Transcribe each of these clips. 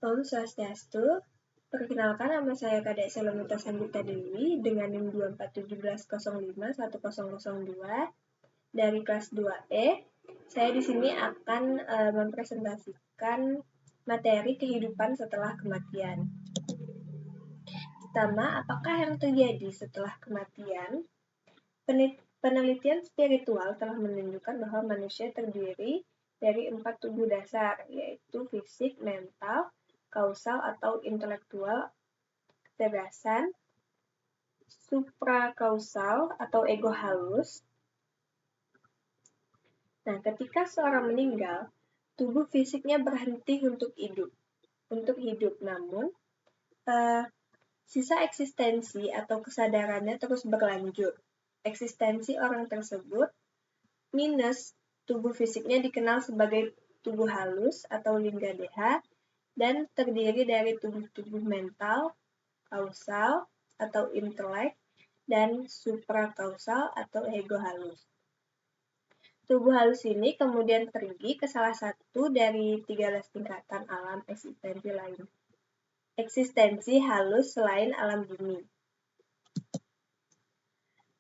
Om Swastiastu, perkenalkan nama saya Kadek Selenita Sambita Dewi dengan NIM 2417051002 dari kelas 2E. Saya di sini akan mempresentasikan materi kehidupan setelah kematian. Pertama, apakah yang terjadi setelah kematian? Penelitian spiritual telah menunjukkan bahwa manusia terdiri dari 4 tubuh dasar, yaitu fisik, mental, kausal atau intelektual, kecerdasan, suprakausal atau ego halus. Nah, ketika seorang meninggal, tubuh fisiknya berhenti untuk hidup, namun sisa eksistensi atau kesadarannya terus berlanjut. Eksistensi orang tersebut minus tubuh fisiknya dikenal sebagai tubuh halus atau lingga deha dan terdiri dari tubuh-tubuh mental, kausal atau intelek, dan suprakausal atau ego halus. Tubuh halus ini kemudian pergi ke salah satu dari 13 tingkatan alam eksistensi lain. Eksistensi halus selain alam bumi.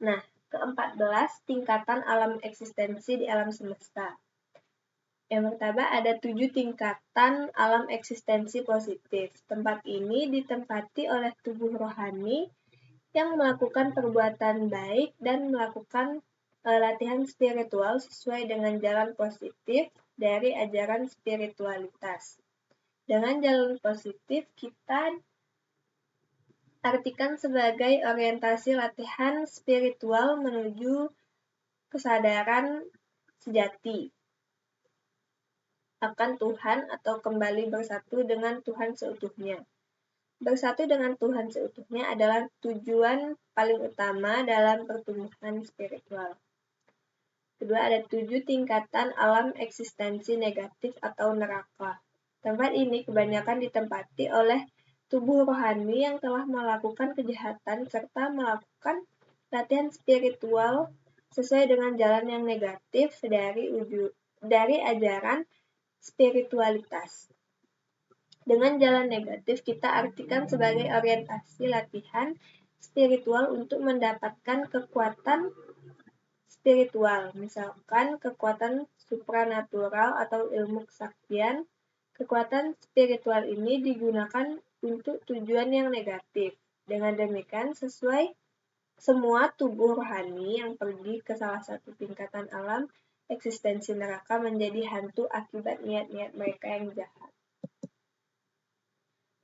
Nah, ke-14 tingkatan alam eksistensi di alam semesta. Yang pertama ada 7 tingkatan alam eksistensi positif. Tempat ini ditempati oleh tubuh rohani yang melakukan perbuatan baik dan melakukan latihan spiritual sesuai dengan jalan positif dari ajaran spiritualitas. Dengan jalan positif kita artikan sebagai orientasi latihan spiritual menuju kesadaran sejati akan Tuhan atau kembali bersatu dengan Tuhan seutuhnya. Bersatu dengan Tuhan seutuhnya adalah tujuan paling utama dalam pertumbuhan spiritual. Kedua, ada 7 tingkatan alam eksistensi negatif atau neraka. Tempat ini kebanyakan ditempati oleh tubuh rohani yang telah melakukan kejahatan serta melakukan latihan spiritual sesuai dengan jalan yang negatif dari ajaran spiritualitas. Dengan jalan negatif kita artikan sebagai orientasi latihan spiritual untuk mendapatkan kekuatan spiritual, misalkan kekuatan supranatural atau ilmu kesaktian. Kekuatan spiritual ini digunakan untuk tujuan yang negatif. Dengan demikian, semua tubuh rohani yang pergi ke salah satu tingkatan alam eksistensi neraka menjadi hantu akibat niat-niat mereka yang jahat.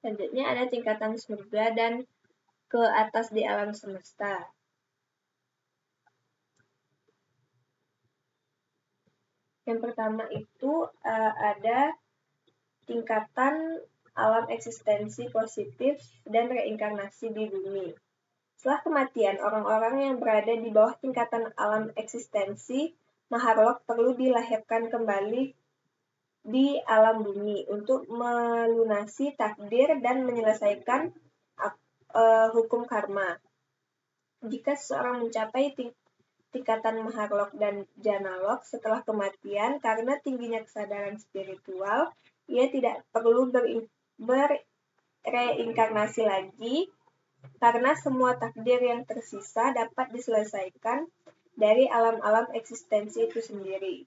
Selanjutnya ada tingkatan surga dan ke atas di alam semesta. Yang pertama itu ada tingkatan alam eksistensi positif dan reinkarnasi di bumi. Setelah kematian, orang-orang yang berada di bawah tingkatan alam eksistensi Maharlok perlu dilahirkan kembali di alam bumi untuk melunasi takdir dan menyelesaikan hukum karma. Jika seseorang mencapai tingkatan Maharlok dan Janalok setelah kematian, karena tingginya kesadaran spiritual, ia tidak perlu berreinkarnasi lagi, karena semua takdir yang tersisa dapat diselesaikan dari alam-alam eksistensi itu sendiri.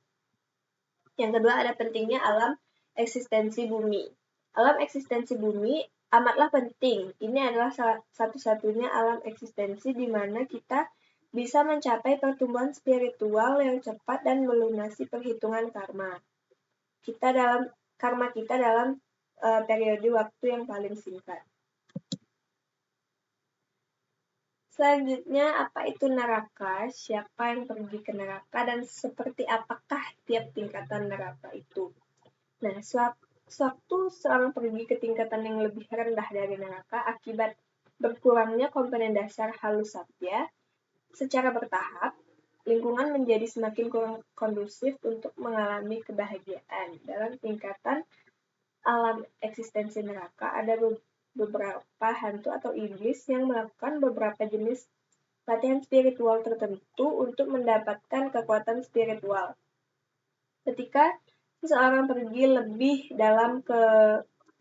Yang kedua ada pentingnya alam eksistensi bumi. Alam eksistensi bumi amatlah penting. Ini adalah satu-satunya alam eksistensi di mana kita bisa mencapai pertumbuhan spiritual yang cepat dan melunasi perhitungan karma. Karma kita dalam periode waktu yang paling singkat. Selanjutnya, apa itu neraka, siapa yang pergi ke neraka, dan seperti apakah tiap tingkatan neraka itu. Nah, sewaktu seorang pergi ke tingkatan yang lebih rendah dari neraka akibat berkurangnya komponen dasar halus satya, secara bertahap, lingkungan menjadi semakin kurang kondusif untuk mengalami kebahagiaan. Dalam tingkatan alam eksistensi neraka ada beberapa hantu atau iblis yang melakukan beberapa jenis latihan spiritual tertentu untuk mendapatkan kekuatan spiritual. Ketika seseorang pergi lebih dalam ke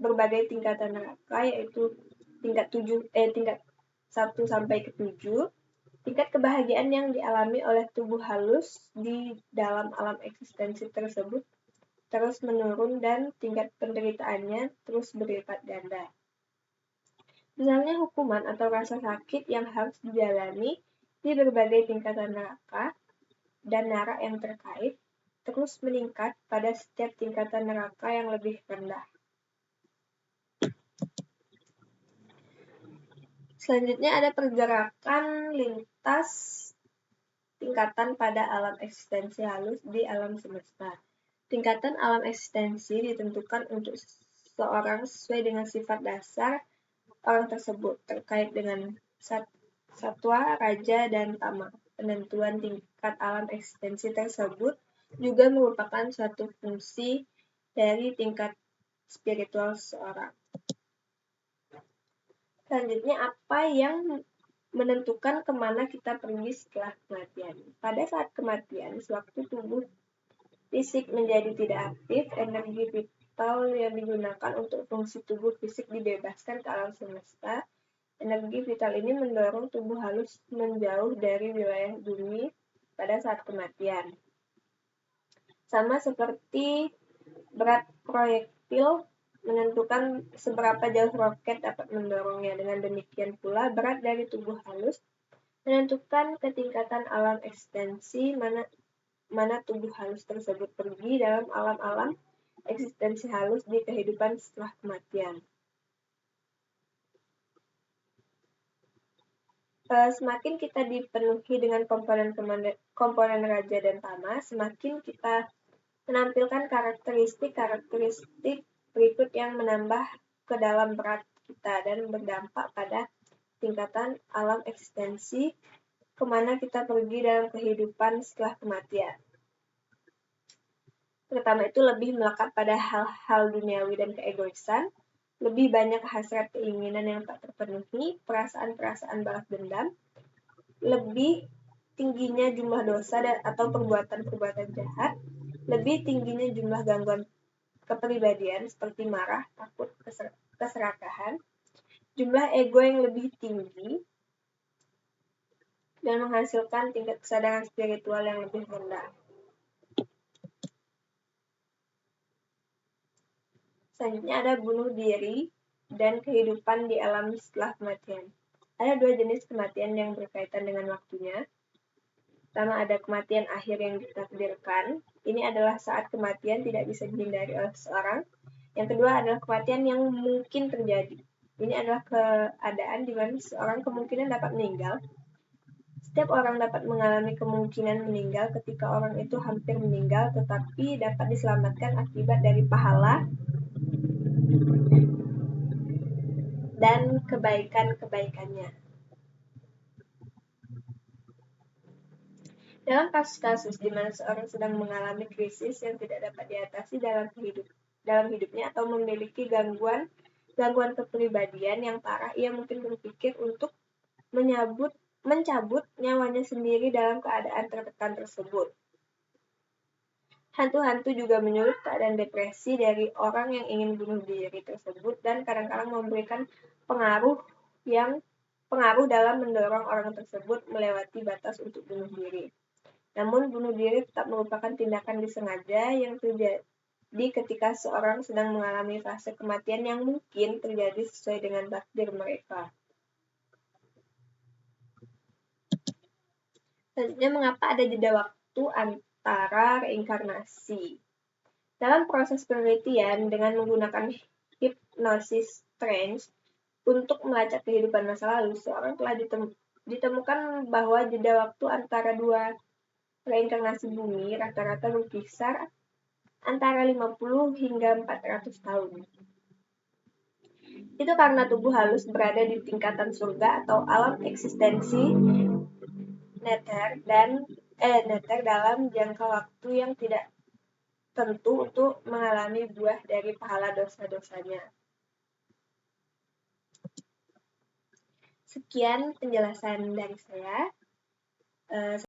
berbagai tingkatan neraka, yaitu tingkat 1 sampai ke 7. Tingkat kebahagiaan yang dialami oleh tubuh halus di dalam alam eksistensi tersebut terus menurun dan tingkat penderitaannya terus berlipat ganda. Misalnya hukuman atau rasa sakit yang harus dijalani di berbagai tingkatan neraka dan nara yang terkait terus meningkat pada setiap tingkatan neraka yang lebih rendah. Selanjutnya ada pergerakan lintas tingkatan pada alam eksistensi halus di alam semesta. Tingkatan alam eksistensi ditentukan untuk seseorang sesuai dengan sifat dasar orang tersebut terkait dengan satwa, raja, dan tama. Penentuan tingkat alam eksistensi tersebut juga merupakan suatu fungsi dari tingkat spiritual seseorang. Selanjutnya, apa yang menentukan kemana kita pergi setelah kematian? Pada saat kematian, sewaktu tubuh fisik menjadi tidak aktif, energi vital yang digunakan untuk fungsi tubuh fisik dibebaskan ke alam semesta. Energi vital ini mendorong tubuh halus menjauh dari wilayah bumi pada saat kematian. Sama seperti berat proyektil menentukan seberapa jauh roket dapat mendorongnya. Dengan demikian pula, berat dari tubuh halus menentukan ketingkatan alam eksistensi mana tubuh halus tersebut pergi dalam alam-alam eksistensi halus di kehidupan setelah kematian. Semakin kita dipenuhi dengan komponen raja dan tama, semakin kita menampilkan karakteristik berikut yang menambah ke dalam berat kita dan berdampak pada tingkatan alam eksistensi kemana kita pergi dalam kehidupan setelah kematian. Pertama itu lebih melekat pada hal-hal duniawi dan keegoisan, lebih banyak hasrat keinginan yang tak terpenuhi, perasaan-perasaan balas dendam, lebih tingginya jumlah dosa atau perbuatan-perbuatan jahat, lebih tingginya jumlah gangguan kepribadian seperti marah, takut, keserakahan, jumlah ego yang lebih tinggi, dan menghasilkan tingkat kesadaran spiritual yang lebih rendah. Selanjutnya ada bunuh diri dan kehidupan di alam setelah kematian. Ada 2 jenis kematian yang berkaitan dengan waktunya. Pertama ada kematian akhir yang ditakdirkan. Ini adalah saat kematian tidak bisa dihindari oleh seseorang. Yang kedua adalah kematian yang mungkin terjadi. Ini adalah keadaan di mana seseorang kemungkinan dapat meninggal. Setiap orang dapat mengalami kemungkinan meninggal ketika orang itu hampir meninggal, tetapi dapat diselamatkan akibat dari pahala dan kebaikan-kebaikannya. Dalam kasus-kasus di mana seorang sedang mengalami krisis yang tidak dapat diatasi dalam hidupnya atau memiliki gangguan kepribadian yang parah, ia mungkin berpikir untuk mencabut nyawanya sendiri dalam keadaan tertekan tersebut. Hantu-hantu juga menyulut keadaan depresi dari orang yang ingin bunuh diri tersebut dan kadang-kadang memberikan pengaruh dalam mendorong orang tersebut melewati batas untuk bunuh diri. Namun, bunuh diri tetap merupakan tindakan disengaja yang terjadi ketika seorang sedang mengalami fase kematian yang mungkin terjadi sesuai dengan takdir mereka. Selanjutnya, mengapa ada jeda waktu antara reinkarnasi? Dalam proses penelitian dengan menggunakan hipnosis trance untuk melacak kehidupan masa lalu, seorang telah ditemukan bahwa jeda waktu antara 2 reinkarnasi bumi rata-rata berkisar antara 50 hingga 400 tahun. Itu karena tubuh halus berada di tingkatan surga atau alam eksistensi neter dalam jangka waktu yang tidak tentu untuk mengalami buah dari pahala dosa-dosanya. Sekian penjelasan dari saya.